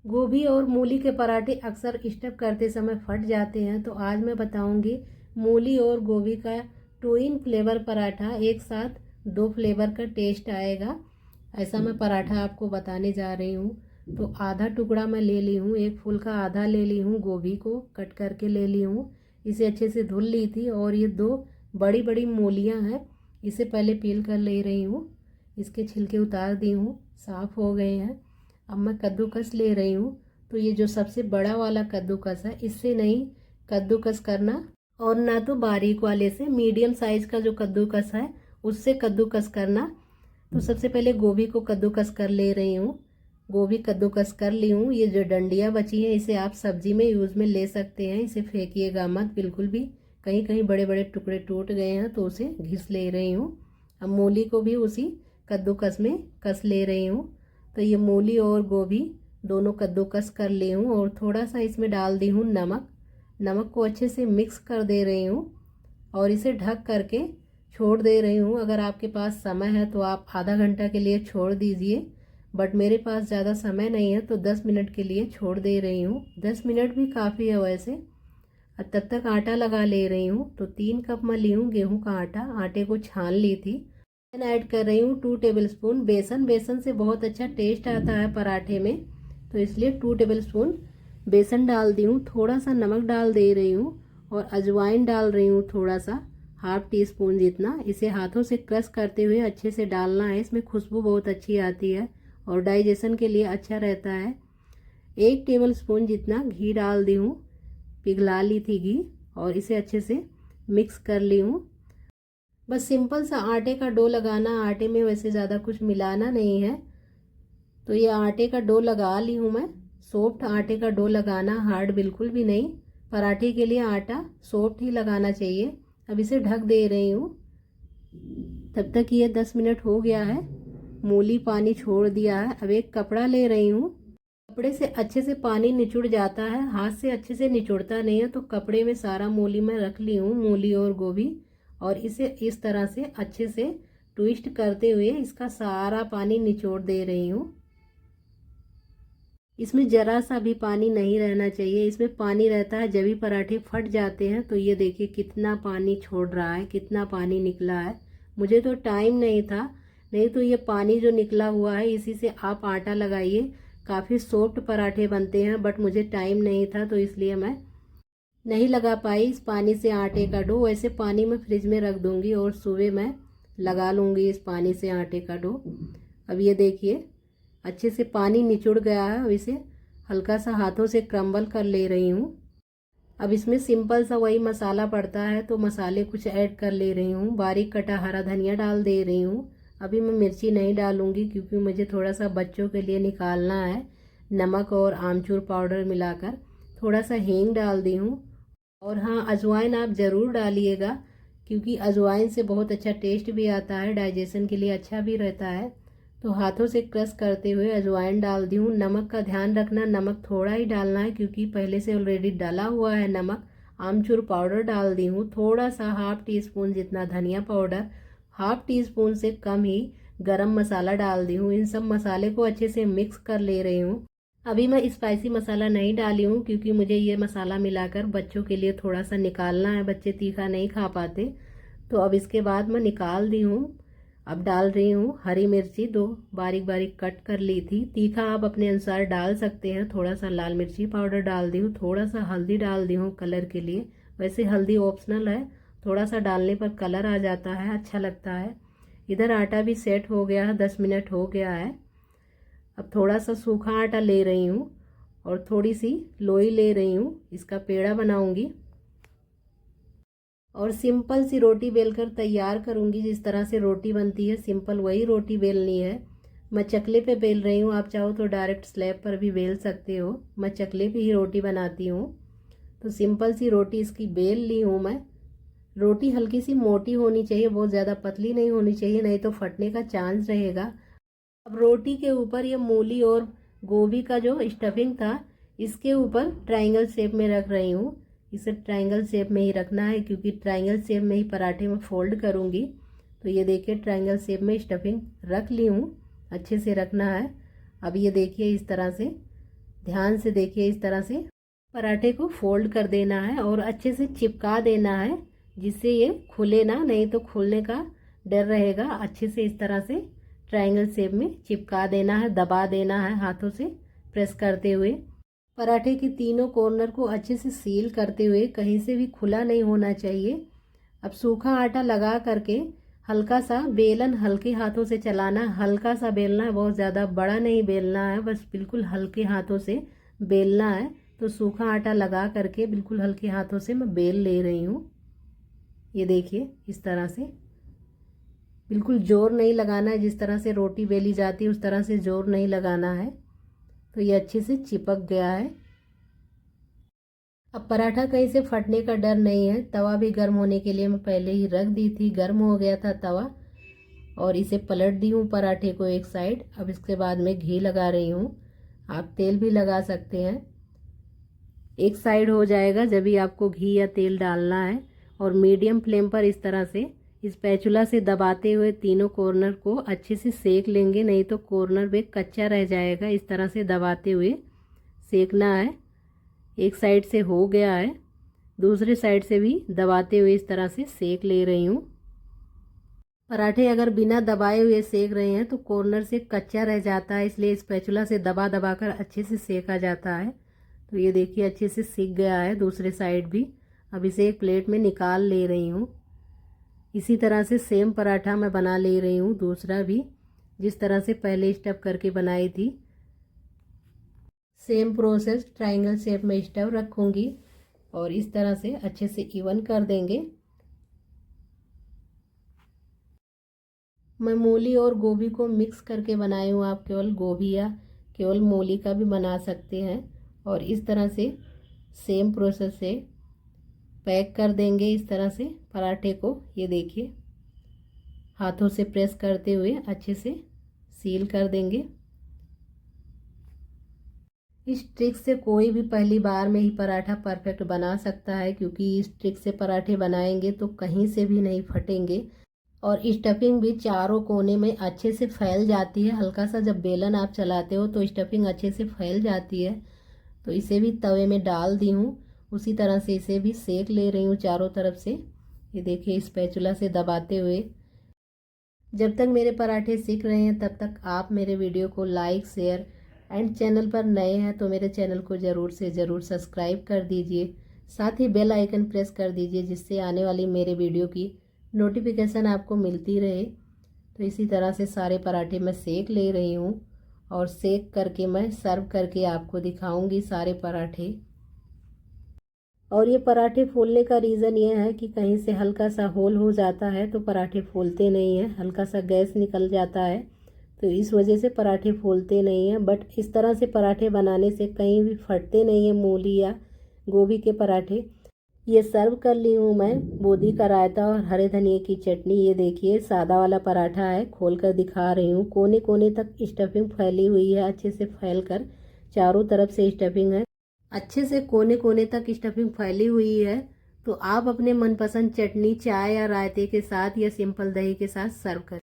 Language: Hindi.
गोभी और मूली के पराठे अक्सर स्टफ करते समय फट जाते हैं, तो आज मैं बताऊंगी मूली और गोभी का ट्विन फ्लेवर पराठा। एक साथ दो फ्लेवर का टेस्ट आएगा, ऐसा मैं पराठा आपको बताने जा रही हूँ। तो आधा टुकड़ा मैं ले ली हूँ, एक फूल का आधा ले ली हूँ, गोभी को कट करके ले ली हूँ। इसे अच्छे से धुल ली थी। और ये दो बड़ी बड़ी मूलियाँ हैं, इसे पहले पील कर ले रही हूँ। इसके छिलके उतार दी हूँ, साफ़ हो गए हैं। अब मैं कद्दूकस ले रही हूँ। तो ये जो सबसे बड़ा वाला कद्दूकस है, इससे नहीं कद्दूकस करना, और ना तो बारीक वाले से, मीडियम साइज़ का जो कद्दूकस है उससे कद्दूकस करना। तो सबसे पहले गोभी को कद्दूकस कर ले रही हूँ। गोभी कद्दूकस कर ली हूँ। ये जो डंडियाँ बची हैं इसे आप सब्जी में यूज़ में ले सकते हैं, इसे फेंकिएगा मत बिल्कुल भी। कहीं कहीं बड़े बड़े टुकड़े टूट गए हैं तो उसे घिस ले रही हूँ। अब मूली को भी उसी कद्दूकस में कस ले रही हूँ। तो ये मूली और गोभी दोनों कद्दूकस कर ली हूँ और थोड़ा सा इसमें डाल दी हूँ नमक। नमक को अच्छे से मिक्स कर दे रही हूँ और इसे ढक करके छोड़ दे रही हूँ। अगर आपके पास समय है तो आप आधा घंटा के लिए छोड़ दीजिए, बट मेरे पास ज़्यादा समय नहीं है तो 10 मिनट के लिए छोड़ दे रही हूँ। 10 मिनट भी काफ़ी है वैसे। अब तब तक आटा लगा ले रही हूँ। तो 3 कप मैं ली हूँ गेहूँ का आटा, आटे को छान ली थी। ऐड कर रही हूँ 2 टेबलस्पून बेसन। बेसन से बहुत अच्छा टेस्ट आता है पराठे में, तो इसलिए 2 टेबलस्पून बेसन डाल दी हूँ। थोड़ा सा नमक डाल दे रही हूँ और अजवाइन डाल रही हूँ थोड़ा सा, हाफ टी स्पून जितना। इसे हाथों से क्रश करते हुए अच्छे से डालना है, इसमें खुशबू बहुत अच्छी आती है और डाइजेशन के लिए अच्छा रहता है। 1 टेबलस्पून जितना घी डाल दी हूँ, पिघला ली थी घी, और इसे अच्छे से मिक्स कर ली हूँ। बस सिंपल सा आटे का डो लगाना, आटे में वैसे ज़्यादा कुछ मिलाना नहीं है। तो ये आटे का डो लगा ली हूँ मैं। सॉफ्ट आटे का डो लगाना, हार्ड बिल्कुल भी नहीं। पराठे के लिए आटा सॉफ्ट ही लगाना चाहिए। अब इसे ढक दे रही हूँ। तब तक ये 10 मिनट हो गया है, मूली पानी छोड़ दिया है। अब एक कपड़ा ले रही हूँ। कपड़े से अच्छे से पानी निचुड़ जाता है, हाथ से अच्छे से निचुड़ता नहीं है। तो कपड़े में सारा मूली मैं रख ली हूँ, मूली और गोभी, और इसे इस तरह से अच्छे से ट्विस्ट करते हुए इसका सारा पानी निचोड़ दे रही हूँ। इसमें जरा सा भी पानी नहीं रहना चाहिए। इसमें पानी रहता है जब भी पराठे फट जाते हैं। तो ये देखिए कितना पानी छोड़ रहा है, कितना पानी निकला है। मुझे तो टाइम नहीं था, नहीं तो ये पानी जो निकला हुआ है इसी से आप आटा लगाइए, काफ़ी सॉफ्ट पराठे बनते हैं। बट मुझे टाइम नहीं था तो इसलिए मैं नहीं लगा पाई इस पानी से आटे का डो। वैसे पानी मैं फ्रिज में रख दूंगी और सुबह मैं लगा लूँगी इस पानी से आटे का डो। अब ये देखिए अच्छे से पानी निचुड़ गया है। अब इसे हल्का सा हाथों से क्रम्बल कर ले रही हूँ। अब इसमें सिंपल सा वही मसाला पड़ता है, तो मसाले कुछ ऐड कर ले रही हूँ। बारीक कटा हरा धनिया डाल दे रही हूँ। अभी मैं मिर्ची नहीं डालूँगी क्योंकि मुझे थोड़ा सा बच्चों के लिए निकालना है। नमक और आमचूर पाउडर मिलाकर थोड़ा सा हींग डाल दी हूँ। और हाँ, अजवाइन आप ज़रूर डालिएगा क्योंकि अजवाइन से बहुत अच्छा टेस्ट भी आता है, डाइजेशन के लिए अच्छा भी रहता है। तो हाथों से क्रश करते हुए अजवाइन डाल दी हूँ। नमक का ध्यान रखना, नमक थोड़ा ही डालना है क्योंकि पहले से ऑलरेडी डाला हुआ है नमक। आमचूर पाउडर डाल दी हूँ थोड़ा सा, हाफ टी स्पून जितना धनिया पाउडर, हाफ टी स्पून से कम ही गरम मसाला डाल दी हूँ। इन सब मसाले को अच्छे से मिक्स कर ले रही हूँ। अभी मैं स्पाइसी मसाला नहीं डाली हूँ क्योंकि मुझे ये मसाला मिलाकर बच्चों के लिए थोड़ा सा निकालना है, बच्चे तीखा नहीं खा पाते। तो अब इसके बाद मैं निकाल दी हूँ। अब डाल रही हूँ हरी मिर्ची, 2 बारीक बारीक कट कर ली थी। तीखा आप अपने अनुसार डाल सकते हैं। थोड़ा सा लाल मिर्ची पाउडर डाल दी हूँ, थोड़ा सा हल्दी डाल दी हूँ कलर के लिए। वैसे हल्दी ऑप्शनल है, थोड़ा सा डालने पर कलर आ जाता है, अच्छा लगता है। इधर आटा भी सेट हो गया है, 10 मिनट हो गया है। अब थोड़ा सा सूखा आटा ले रही हूँ और थोड़ी सी लोई ले रही हूँ, इसका पेड़ा बनाऊंगी और सिंपल सी रोटी बेलकर तैयार करूंगी। जिस तरह से रोटी बनती है सिंपल वही रोटी बेलनी है। मैं चकले पे बेल रही हूँ, आप चाहो तो डायरेक्ट स्लैब पर भी बेल सकते हो। मैं चकले पे ही रोटी बनाती हूँ। तो सिंपल सी रोटी इसकी बेल ली हूँ मैं। रोटी हल्की सी मोटी होनी चाहिए, बहुत ज़्यादा पतली नहीं होनी चाहिए, नहीं तो फटने का चांस रहेगा। अब रोटी के ऊपर ये मूली और गोभी का जो स्टफिंग था इसके ऊपर ट्रायंगल शेप में रख रही हूँ। इसे ट्रायंगल शेप में ही रखना है क्योंकि ट्रायंगल शेप में ही पराठे में फोल्ड करूँगी। तो ये देखिए ट्रायंगल शेप में स्टफिंग रख ली हूँ, अच्छे से रखना है। अब ये देखिए इस तरह से ध्यान से देखिए, इस तरह से पराठे को फोल्ड कर देना है और अच्छे से चिपका देना है, जिससे ये खुले ना, नहीं तो खुलने का डर रहेगा। अच्छे से इस तरह से ट्रायंगल शेप में चिपका देना है, दबा देना है हाथों से प्रेस करते हुए। पराठे के तीनों कॉर्नर को अच्छे से सील करते हुए, कहीं से भी खुला नहीं होना चाहिए। अब सूखा आटा लगा करके हल्का सा बेलन हल्के हाथों से चलाना है, हल्का सा बेलना है, बहुत ज़्यादा बड़ा नहीं बेलना है, बस बिल्कुल हल्के हाथों से बेलना है। तो सूखा आटा लगा करके बिल्कुल हल्के हाथों से मैं बेल ले रही हूँ। ये देखिए, इस तरह से बिल्कुल जोर नहीं लगाना है, जिस तरह से रोटी बेली जाती है उस तरह से जोर नहीं लगाना है। तो ये अच्छे से चिपक गया है। अब पराठा कहीं से फटने का डर नहीं है। तवा भी गर्म होने के लिए मैं पहले ही रख दी थी, गर्म हो गया था तवा, और इसे पलट दी हूँ पराठे को एक साइड। अब इसके बाद में घी लगा रही हूँ, आप तेल भी लगा सकते हैं। एक साइड हो जाएगा जब भी आपको घी या तेल डालना है, और मीडियम फ्लेम पर इस तरह से स्पैचुला से दबाते हुए तीनों कॉर्नर को अच्छे से सेक लेंगे, नहीं तो कॉर्नर पे कच्चा रह जाएगा। इस तरह से दबाते हुए सेकना है। एक साइड से हो गया है, दूसरे साइड से भी दबाते हुए इस तरह से सेक ले रही हूँ। पराठे अगर बिना दबाए हुए सेक रहे हैं तो कॉर्नर से कच्चा रह जाता है, इसलिए स्पैचुला से दबा दबा कर अच्छे से सेका जाता है। तो ये देखिए, अच्छे से सीख गया है दूसरे साइड भी। अब इसे एक प्लेट में निकाल ले रही हूँ। इसी तरह से सेम पराठा मैं बना ले रही हूँ दूसरा भी, जिस तरह से पहले स्टफ करके बनाई थी। सेम प्रोसेस, ट्रायंगल शेप में स्टफ रखूँगी और इस तरह से अच्छे से इवन कर देंगे। मैं मूली और गोभी को मिक्स करके बनाई हूँ, आप केवल गोभी या केवल मूली का भी बना सकते हैं। और इस तरह से सेम प्रोसेस से पैक कर देंगे इस तरह से पराठे को। ये देखिए, हाथों से प्रेस करते हुए अच्छे से सील कर देंगे। इस ट्रिक से कोई भी पहली बार में ही पराठा परफेक्ट बना सकता है, क्योंकि इस ट्रिक से पराठे बनाएंगे तो कहीं से भी नहीं फटेंगे, और स्टफिंग भी चारों कोने में अच्छे से फैल जाती है। हल्का सा जब बेलन आप चलाते हो तो स्टफिंग अच्छे से फैल जाती है। तो इसे भी तवे में डाल दी हूँ, उसी तरह से इसे भी सेक ले रही हूँ चारों तरफ से। ये देखिए, स्पैचुला से दबाते हुए। जब तक मेरे पराठे सीख रहे हैं तब तक आप मेरे वीडियो को लाइक, शेयर एंड चैनल पर नए हैं तो मेरे चैनल को ज़रूर से ज़रूर सब्सक्राइब कर दीजिए। साथ ही बेल आइकन प्रेस कर दीजिए, जिससे आने वाली मेरे वीडियो की नोटिफिकेशन आपको मिलती रहे। तो इसी तरह से सारे पराठे मैं सेक ले रही हूँ, और सेक करके मैं सर्व करके आपको दिखाऊंगी सारे पराठे। और ये पराठे फूलने का रीज़न ये है कि कहीं से हल्का सा होल हो जाता है तो पराठे फूलते नहीं हैं, हल्का सा गैस निकल जाता है, तो इस वजह से पराठे फूलते नहीं हैं। बट इस तरह से पराठे बनाने से कहीं भी फटते नहीं हैं मूली या गोभी के पराठे। ये सर्व कर ली हूँ मैं बूंदी का रायता और हरे धनिए की चटनी। ये देखिए, सादा वाला पराठा है, खोल कर दिखा रही हूँ। कोने कोने तक स्टफिंग फैली हुई है, अच्छे से फैल कर चारों तरफ से स्टफिंग है, अच्छे से कोने कोने तक स्टफिंग फैली हुई है। तो आप अपने मनपसंद चटनी, चाय या रायते के साथ या सिंपल दही के साथ सर्व करें।